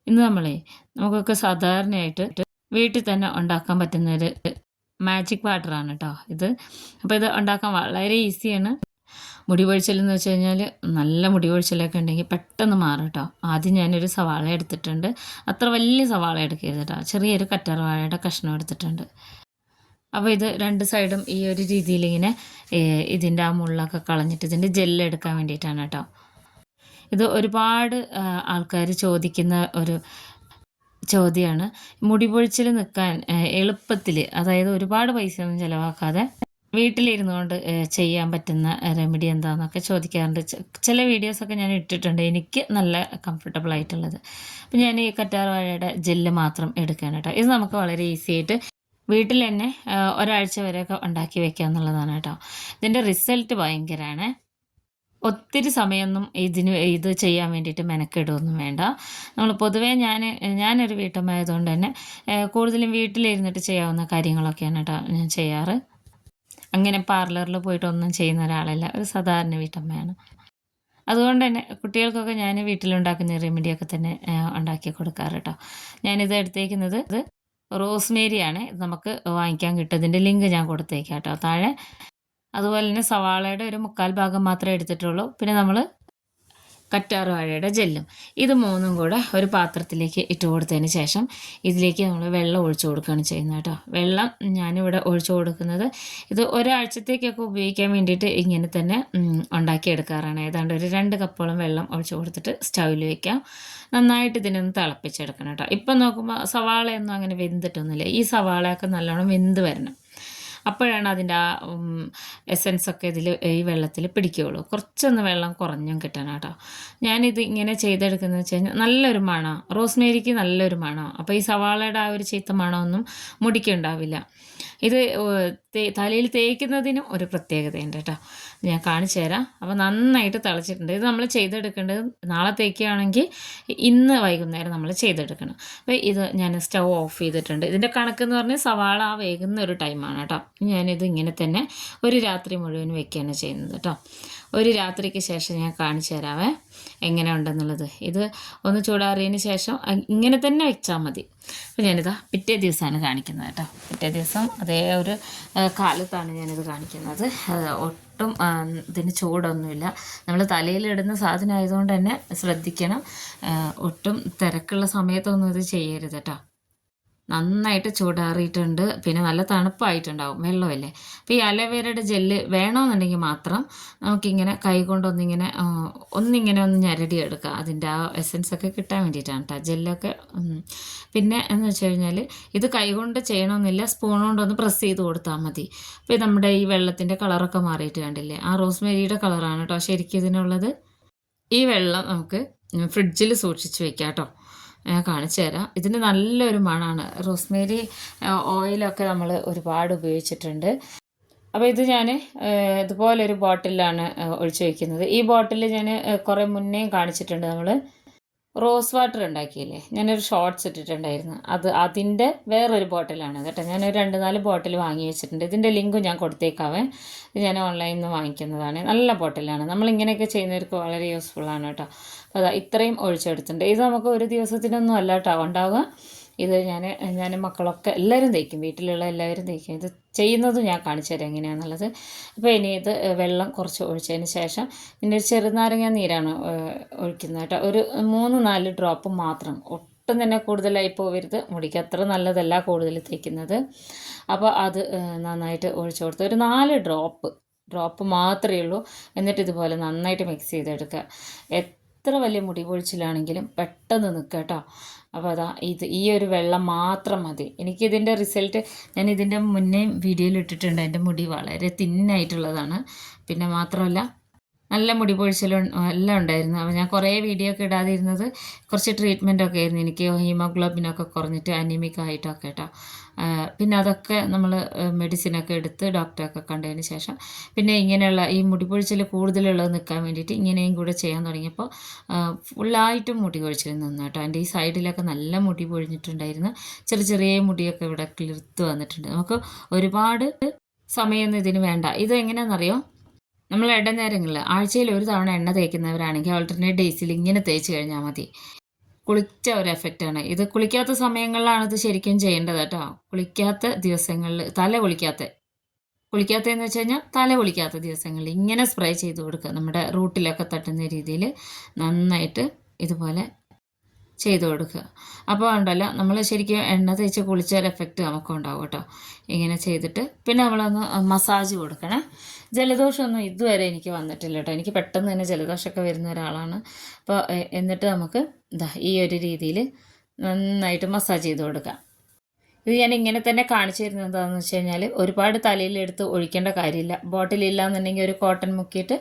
ഇന്ന് നമുക്കൊക്കെ സാധാരണയായിട്ട് വീട്ടിൽ തന്നെ ഉണ്ടാക്കാൻ പറ്റുന്നൊരു മാജിക് വാട്ടറാണ് കേട്ടോ ഇത്. അപ്പോൾ ഇത് ഉണ്ടാക്കാൻ വളരെ ഈസിയാണ്. മുടി കൊഴിച്ചിലെന്ന് വെച്ച് കഴിഞ്ഞാൽ നല്ല മുടി കൊഴിച്ചിലൊക്കെ ഉണ്ടെങ്കിൽ പെട്ടെന്ന് മാറും കേട്ടോ. ആദ്യം ഞാനൊരു സവാള എടുത്തിട്ടുണ്ട്. അത്ര വലിയ സവാള എടുക്കരുത് കേട്ടോ, ചെറിയൊരു കറ്റാർവാഴയുടെ കഷ്ണം എടുത്തിട്ടുണ്ട്. അപ്പോൾ ഇത് രണ്ട് സൈഡും ഈ ഒരു രീതിയിലിങ്ങനെ ഇതിൻ്റെ ആ മുള്ളൊക്കെ കളഞ്ഞിട്ട് ഇതിൻ്റെ ജെല്ലെടുക്കാൻ വേണ്ടിയിട്ടാണ് കേട്ടോ. ഇത് ഒരുപാട് ആൾക്കാർ ചോദിക്കുന്ന ഒരു ചോദ്യമാണ്. മുടി പൊഴിച്ചിൽ നിൽക്കാൻ എളുപ്പത്തിൽ, അതായത് ഒരുപാട് പൈസയൊന്നും ചിലവാക്കാതെ വീട്ടിലിരുന്നു കൊണ്ട് ചെയ്യാൻ പറ്റുന്ന റെമഡി എന്താണെന്നൊക്കെ ചോദിക്കാറുണ്ട്. ചില വീഡിയോസൊക്കെ ഞാൻ ഇട്ടിട്ടുണ്ട്, എനിക്ക് നല്ല കംഫർട്ടബിൾ ആയിട്ടുള്ളത്. അപ്പം ഞാൻ ഈ കറ്റാർവാഴയുടെ ജെല്ല് മാത്രം എടുക്കുകയാണ് കേട്ടോ. ഇത് നമുക്ക് വളരെ ഈസി ആയിട്ട് വീട്ടിൽ തന്നെ ഒരാഴ്ച വരെയൊക്കെ ഉണ്ടാക്കി വെക്കുക എന്നുള്ളതാണ് കേട്ടോ. ഇതിൻ്റെ റിസൾട്ട് ഭയങ്കരമാണ്. ഒത്തിരി സമയമൊന്നും ഇത് ചെയ്യാൻ വേണ്ടിയിട്ട് മെനക്കെടുകയൊന്നും വേണ്ട. നമ്മൾ പൊതുവേ ഞാനൊരു വീട്ടമ്മയായതുകൊണ്ട് തന്നെ കൂടുതലും വീട്ടിലിരുന്നിട്ട് ചെയ്യാവുന്ന കാര്യങ്ങളൊക്കെയാണ് കേട്ടോ ഞാൻ ചെയ്യാറ്. അങ്ങനെ പാർലറിൽ പോയിട്ടൊന്നും ചെയ്യുന്ന ഒരാളല്ല, ഒരു സാധാരണ വീട്ടമ്മയാണ്. അതുകൊണ്ട് തന്നെ കുട്ടികൾക്കൊക്കെ ഞാൻ വീട്ടിലുണ്ടാക്കുന്ന റെമഡിയൊക്കെ തന്നെ ഉണ്ടാക്കി കൊടുക്കാറ് കേട്ടോ. ഞാനിത് എടുത്തേക്കുന്നത് റോസ്മേരിയാണ്. ഇത് നമുക്ക് വാങ്ങിക്കാൻ കിട്ടും. ഇതിൻ്റെ ലിങ്ക് ഞാൻ കൊടുത്തേക്കാം കേട്ടോ താഴെ. അതുപോലെ തന്നെ സവാളയുടെ ഒരു 1/4 ഭാഗം മാത്രമേ എടുത്തിട്ടുള്ളൂ. പിന്നെ നമ്മൾ കറ്റാർവാഴയുടെ ജെല്ലും, ഇത് മൂന്നും കൂടെ ഒരു പാത്രത്തിലേക്ക് ഇട്ട് കൊടുത്തതിന് ശേഷം ഇതിലേക്ക് നമ്മൾ വെള്ളം ഒഴിച്ചു കൊടുക്കുകയാണ് ചെയ്യുന്നത് കേട്ടോ. വെള്ളം ഞാനിവിടെ ഒഴിച്ചു കൊടുക്കുന്നത് ഇത് ഒരാഴ്ചത്തേക്കൊക്കെ ഉപയോഗിക്കാൻ വേണ്ടിയിട്ട് ഇങ്ങനെ തന്നെ ഉണ്ടാക്കിയെടുക്കാറാണ്. ഏതാണ്ട് ഒരു 2 കപ്പോളം വെള്ളം ഒഴിച്ചു കൊടുത്തിട്ട് സ്റ്റൗവിൽ വയ്ക്കാം. നന്നായിട്ട് ഇതിനൊന്ന് തിളപ്പിച്ചെടുക്കണം കേട്ടോ. ഇപ്പം നോക്കുമ്പോൾ സവാളയൊന്നും അങ്ങനെ വെന്തിട്ടൊന്നുമില്ല. ഈ സവാളയൊക്കെ നല്ലോണം വെന്ത് വരണം. അപ്പോഴാണ് അതിൻ്റെ ആ എസൻസൊക്കെ ഈ വെള്ളത്തിൽ പിടിക്കുകയുള്ളൂ. കുറച്ചൊന്ന് വെള്ളം കുറഞ്ഞും കിട്ടണം കേട്ടോ. ഞാനിത് ഇങ്ങനെ ചെയ്തെടുക്കുന്നത് വെച്ച് കഴിഞ്ഞാൽ നല്ലൊരു മണം, റോസ്മേരിക്ക് നല്ലൊരു മണം. അപ്പോൾ ഈ സവാളയുടെ ആ ഒരു ചീത്ത മണമൊന്നും മുടിക്കുണ്ടാവില്ല. ഇത് തലയിൽ തേക്കുന്നതിനും ഒരു പ്രത്യേകതയുണ്ട് കേട്ടോ, ഞാൻ കാണിച്ചു തരാം. അപ്പോൾ നന്നായിട്ട് തിളച്ചിട്ടുണ്ട്. ഇത് നമ്മൾ ചെയ്തെടുക്കേണ്ടത് നാളെ തേക്കുകയാണെങ്കിൽ ഇന്ന് വൈകുന്നേരം നമ്മൾ ചെയ്തെടുക്കണം. അപ്പോൾ ഇത് ഞാൻ സ്റ്റൗ ഓഫ് ചെയ്തിട്ടുണ്ട്. ഇതിൻ്റെ കണക്കെന്ന് പറഞ്ഞാൽ സവാള വേകുന്ന ഒരു ടൈമാണ് കേട്ടോ. ഞാനിത് ഇങ്ങനെ തന്നെ ഒരു രാത്രി മുഴുവൻ വെക്കുകയാണ് ചെയ്യുന്നത് കേട്ടോ. ഒരു രാത്രിക്ക് ശേഷം ഞാൻ കാണിച്ചു തരാവേ എങ്ങനെ ഉണ്ടെന്നുള്ളത്. ഇത് ഒന്ന് ചൂടാറിയതിന് ശേഷം ഇങ്ങനെ തന്നെ വെച്ചാൽ മതി. അപ്പോൾ ഞാനിതാ പിറ്റേ ദിവസമാണ് കാണിക്കുന്നത് കേട്ടോ. പിറ്റേ ദിവസം അതേ ഒരു കാലത്താണ് ഞാനിത് കാണിക്കുന്നത്. ഒട്ടും ഇതിന് ചൂടൊന്നുമില്ല. നമ്മൾ തലയിലിടുന്ന സാധനം ആയതുകൊണ്ട് തന്നെ ശ്രദ്ധിക്കണം. ഒട്ടും തിരക്കുള്ള സമയത്തൊന്നും ഇത് ചെയ്യരുത് കേട്ടോ. നന്നായിട്ട് ചൂടാറിയിട്ടുണ്ട്. പിന്നെ നല്ല തണുപ്പായിട്ടുണ്ടാവും, വെള്ളമല്ലേ. അപ്പോൾ ഈ അലോവേരയുടെ ജെല്ല് വേണമെന്നുണ്ടെങ്കിൽ മാത്രം നമുക്കിങ്ങനെ കൈ കൊണ്ടൊന്നിങ്ങനെ ഒന്ന് ഞരടി എടുക്കുക. അതിൻ്റെ ആ എസൻസൊക്കെ കിട്ടാൻ വേണ്ടിയിട്ടാണ് കേട്ടോ ജെല്ലൊക്കെ. പിന്നെ എന്ന് വെച്ച് കഴിഞ്ഞാൽ ഇത് കൈ കൊണ്ട് ചെയ്യണമെന്നില്ല, സ്പൂൺ കൊണ്ടൊന്ന് പ്രസ് ചെയ്ത് കൊടുത്താൽ മതി. അപ്പോൾ നമ്മുടെ ഈ വെള്ളത്തിൻ്റെ കളറൊക്കെ മാറിയിട്ട് കണ്ടില്ലേ, ആ റോസ്മേരിയുടെ കളറാണ് കേട്ടോ ശരിക്കും ഇതിനുള്ളത്. ഈ വെള്ളം നമുക്ക് ഫ്രിഡ്ജിൽ സൂക്ഷിച്ച് വെക്കാം കേട്ടോ. ഞാൻ കാണിച്ചു തരാം. ഇതിന് നല്ലൊരു മണമാണ്. റോസ്മേരി ഓയിലൊക്കെ നമ്മൾ ഒരുപാട് ഉപയോഗിച്ചിട്ടുണ്ട്. അപ്പോൾ ഇത് ഞാൻ ഇതുപോലൊരു ബോട്ടിലാണ് ഒഴിച്ചു വയ്ക്കുന്നത്. ഈ ബോട്ടിൽ ഞാൻ കുറേ മുന്നേയും കാണിച്ചിട്ടുണ്ട്. നമ്മൾ റോസ് വാട്ടർ ഉണ്ടാക്കിയില്ലേ, ഞാനൊരു ഷോർട്ട്സ് ഇട്ടിട്ടുണ്ടായിരുന്നു. അതിൻ്റെ വേറൊരു ബോട്ടിലാണ് കേട്ടോ. ഞാനൊരു 2-4 ബോട്ടിൽ വാങ്ങി വെച്ചിട്ടുണ്ട്. ഇതിൻ്റെ ലിങ്കും ഞാൻ കൊടുത്തേക്കാവേ. ഇത് ഞാൻ ഓൺലൈനിൽ നിന്ന് വാങ്ങിക്കുന്നതാണ്. നല്ല ബോട്ടിലാണ്. നമ്മളിങ്ങനെയൊക്കെ ചെയ്യുന്നവർക്ക് വളരെ യൂസ്ഫുള്ളാണ് കേട്ടോ. അപ്പോൾ അതാ ഇത്രയും ഒഴിച്ചെടുത്തിട്ടുണ്ട്. ഇത് നമുക്ക് ഒരു ദിവസത്തിനൊന്നും അല്ല കേട്ടോ ഉണ്ടാവുക. ഇത് ഞാൻ മക്കളൊക്കെ എല്ലാവരും തേക്കും, വീട്ടിലുള്ള എല്ലാവരും തേക്കും. ഇത് ചെയ്യുന്നതും ഞാൻ കാണിച്ചു തരാം എങ്ങനെയാണെന്നുള്ളത്. അപ്പോൾ ഇനി ഇത് വെള്ളം കുറച്ച് ഒഴിച്ചതിന് ശേഷം പിന്നെ ഒരു ചെറുനാരങ്ങ നീരാണ് ഒഴിക്കുന്നത് കേട്ടോ. ഒരു 3-4 ഡ്രോപ്പ് മാത്രം, ഒട്ടും തന്നെ കൂടുതലായി പോകരുത്. മുടിക്ക് അത്ര നല്ലതല്ല കൂടുതൽ തേക്കുന്നത്. അപ്പോൾ അത് നന്നായിട്ട് ഒഴിച്ചു കൊടുത്ത് ഒരു 4 ഡ്രോപ്പ് മാത്രമേ ഉള്ളൂ. എന്നിട്ട് ഇതുപോലെ നന്നായിട്ട് മിക്സ് ചെയ്തെടുക്കുക. എത്ര വലിയ മുടി പൊഴിച്ചിലാണെങ്കിലും പെട്ടെന്ന് നിൽക്കുക കേട്ടോ. അപ്പോൾ അതാ ഈ ഒരു വെള്ളം മാത്രം മതി. എനിക്കിതിൻ്റെ റിസൾട്ട് ഞാൻ ഇതിൻ്റെ മുന്നേ വീഡിയോയിൽ ഇട്ടിട്ടുണ്ട്. എൻ്റെ മുടി വളരെ തിന്നായിട്ടുള്ളതാണ്. പിന്നെ മാത്രമല്ല നല്ല മുടി പൊഴിച്ചിലും എല്ലാം ഉണ്ടായിരുന്നു. അപ്പോൾ ഞാൻ കുറേ വീഡിയോ ഒക്കെ ഇടാതിരുന്നത് കുറച്ച് ട്രീറ്റ്മെൻറ്റൊക്കെ ആയിരുന്നു. എനിക്ക് ഹീമോഗ്ലോബിനൊക്കെ കുറഞ്ഞിട്ട് അനീമിക് ആയിട്ടൊക്കെ കേട്ടോ. പിന്നെ അതൊക്കെ നമ്മൾ മെഡിസിനൊക്കെ എടുത്ത് ഡോക്ടറൊക്കെ കണ്ടതിന് ശേഷം പിന്നെ ഇങ്ങനെയുള്ള ഈ മുടി പൊഴിച്ചിൽ കൂടുതലുള്ളത് നിൽക്കാൻ വേണ്ടിയിട്ട് ഇങ്ങനെയും കൂടെ ചെയ്യാൻ തുടങ്ങിയപ്പോൾ ഫുള്ളായിട്ടും മുടി പൊഴിച്ചിൽ നിന്നു കേട്ടോ. എൻ്റെ ഈ സൈഡിലൊക്കെ നല്ല മുടി പൊഴിഞ്ഞിട്ടുണ്ടായിരുന്നു. ചെറിയ മുടിയൊക്കെ ഇവിടെ കിളിർത്ത് വന്നിട്ടുണ്ട്. നമുക്ക് ഒരുപാട് സമയമൊന്നും ഇതിന് വേണ്ട. ഇത് എങ്ങനെയാണെന്നറിയോ, നമ്മൾ ഇടനേരങ്ങളിൽ ആഴ്ചയിൽ ഒരു തവണ എണ്ണ തേക്കുന്നവരാണെങ്കിൽ ആൾട്ടർനേറ്റ് ഡേയ്സിൽ ഇങ്ങനെ തേച്ച് കഴിഞ്ഞാൽ മതി. കുളിച്ച ഒരു എഫക്റ്റാണ് ഇത്. കുളിക്കാത്ത സമയങ്ങളിലാണ് ഇത് ശരിക്കും ചെയ്യേണ്ടത് കേട്ടോ. കുളിക്കാത്ത ദിവസങ്ങളിൽ, തല കുളിക്കാത്തതെന്ന് വെച്ച് കഴിഞ്ഞാൽ തല കുളിക്കാത്ത ദിവസങ്ങളിൽ ഇങ്ങനെ സ്പ്രേ ചെയ്ത് കൊടുക്കുക. നമ്മുടെ റൂട്ടിലൊക്കെ തട്ടുന്ന രീതിയിൽ നന്നായിട്ട് ഇതുപോലെ ചെയ്ത് കൊടുക്കുക. അപ്പോൾ ഉണ്ടല്ലോ നമ്മൾ ശരിക്കും എണ്ണ തേച്ച് കുളിച്ച ഒരു എഫക്റ്റ് നമുക്കുണ്ടാവും കേട്ടോ. ഇങ്ങനെ ചെയ്തിട്ട് പിന്നെ നമ്മളൊന്ന് മസാജ് കൊടുക്കണേ. ജലദോഷമൊന്നും ഇതുവരെ എനിക്ക് വന്നിട്ടില്ല കേട്ടോ. എനിക്ക് പെട്ടെന്ന് തന്നെ ജലദോഷമൊക്കെ വരുന്ന ഒരാളാണ്. അപ്പോൾ എന്നിട്ട് നമുക്ക് ഈ ഒരു രീതിയിൽ നന്നായിട്ട് മസാജ് ചെയ്ത് കൊടുക്കാം. ഇത് ഞാൻ ഇങ്ങനെ തന്നെ കാണിച്ചു തരുന്നത് എന്താണെന്ന് വെച്ച് കഴിഞ്ഞാൽ ഒരുപാട് തലയിലെടുത്ത് ഒഴിക്കേണ്ട കാര്യമില്ല. ബോട്ടിലില്ല എന്നുണ്ടെങ്കിൽ ഒരു കോട്ടൺ മുക്കിയിട്ട്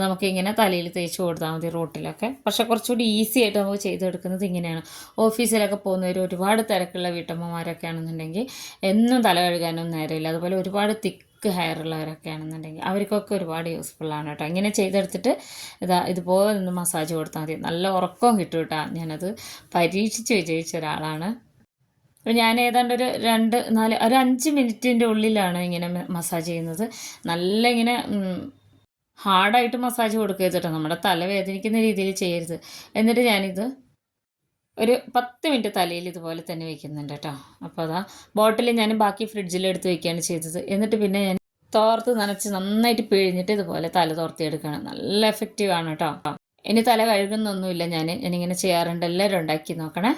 നമുക്കിങ്ങനെ തലയിൽ തേച്ച് കൊടുത്താൽ മതി റൂട്ടിലൊക്കെ. പക്ഷേ കുറച്ചുകൂടി ഈസി ആയിട്ട് നമുക്ക് ചെയ്തെടുക്കുന്നത് ഇങ്ങനെയാണ്. ഓഫീസിലൊക്കെ പോകുന്നവർ, ഒരുപാട് തിരക്കുള്ള വീട്ടമ്മമാരൊക്കെ ആണെന്നുണ്ടെങ്കിൽ എന്നും തല കഴുകാനൊന്നും നേരമില്ല. അതുപോലെ ഒരുപാട് തിക്ക് ഹെയർ ഉള്ളവരൊക്കെ ആണെന്നുണ്ടെങ്കിൽ അവർക്കൊക്കെ ഒരുപാട് യൂസ്ഫുള്ളാണ് കേട്ടോ. ഇങ്ങനെ ചെയ്തെടുത്തിട്ട് ഇതുപോലെ ഒന്ന് മസാജ് കൊടുത്താൽ മതി. നല്ല ഉറക്കവും കിട്ടും കേട്ടോ. ഞാനത് പരീക്ഷിച്ച് വിജയിച്ച ഒരാളാണ്. അപ്പോൾ ഞാൻ ഏതാണ്ട് ഒരു 5 മിനിറ്റിൻ്റെ ഉള്ളിലാണ് ഇങ്ങനെ മസാജ് ചെയ്യുന്നത്. നല്ല ഇങ്ങനെ ഹാർഡായിട്ട് മസാജ് കൊടുക്കരുത് കേട്ടോ. നമ്മുടെ തല വേദനിക്കുന്ന രീതിയിൽ ചെയ്യരുത്. എന്നിട്ട് ഞാനിത് ഒരു 10 മിനിറ്റ് തലയിൽ ഇതുപോലെ തന്നെ വയ്ക്കുന്നുണ്ട് കേട്ടോ. അപ്പോൾ ബോട്ടിൽ ഞാൻ ബാക്കി ഫ്രിഡ്ജിലെടുത്ത് വയ്ക്കുകയാണ് ചെയ്തത്. എന്നിട്ട് പിന്നെ ഞാൻ തോർത്ത് നനച്ച് നന്നായിട്ട് പിഴിഞ്ഞിട്ട് ഇതുപോലെ തല തോർത്തിയെടുക്കണം. നല്ല എഫക്റ്റീവാണ് കേട്ടോ. ഇനി തല കഴുകുന്നൊന്നുമില്ല, ഞാനിങ്ങനെ ചെയ്യാറുണ്ട്. എല്ലാവരും ഉണ്ടാക്കി നോക്കണേ.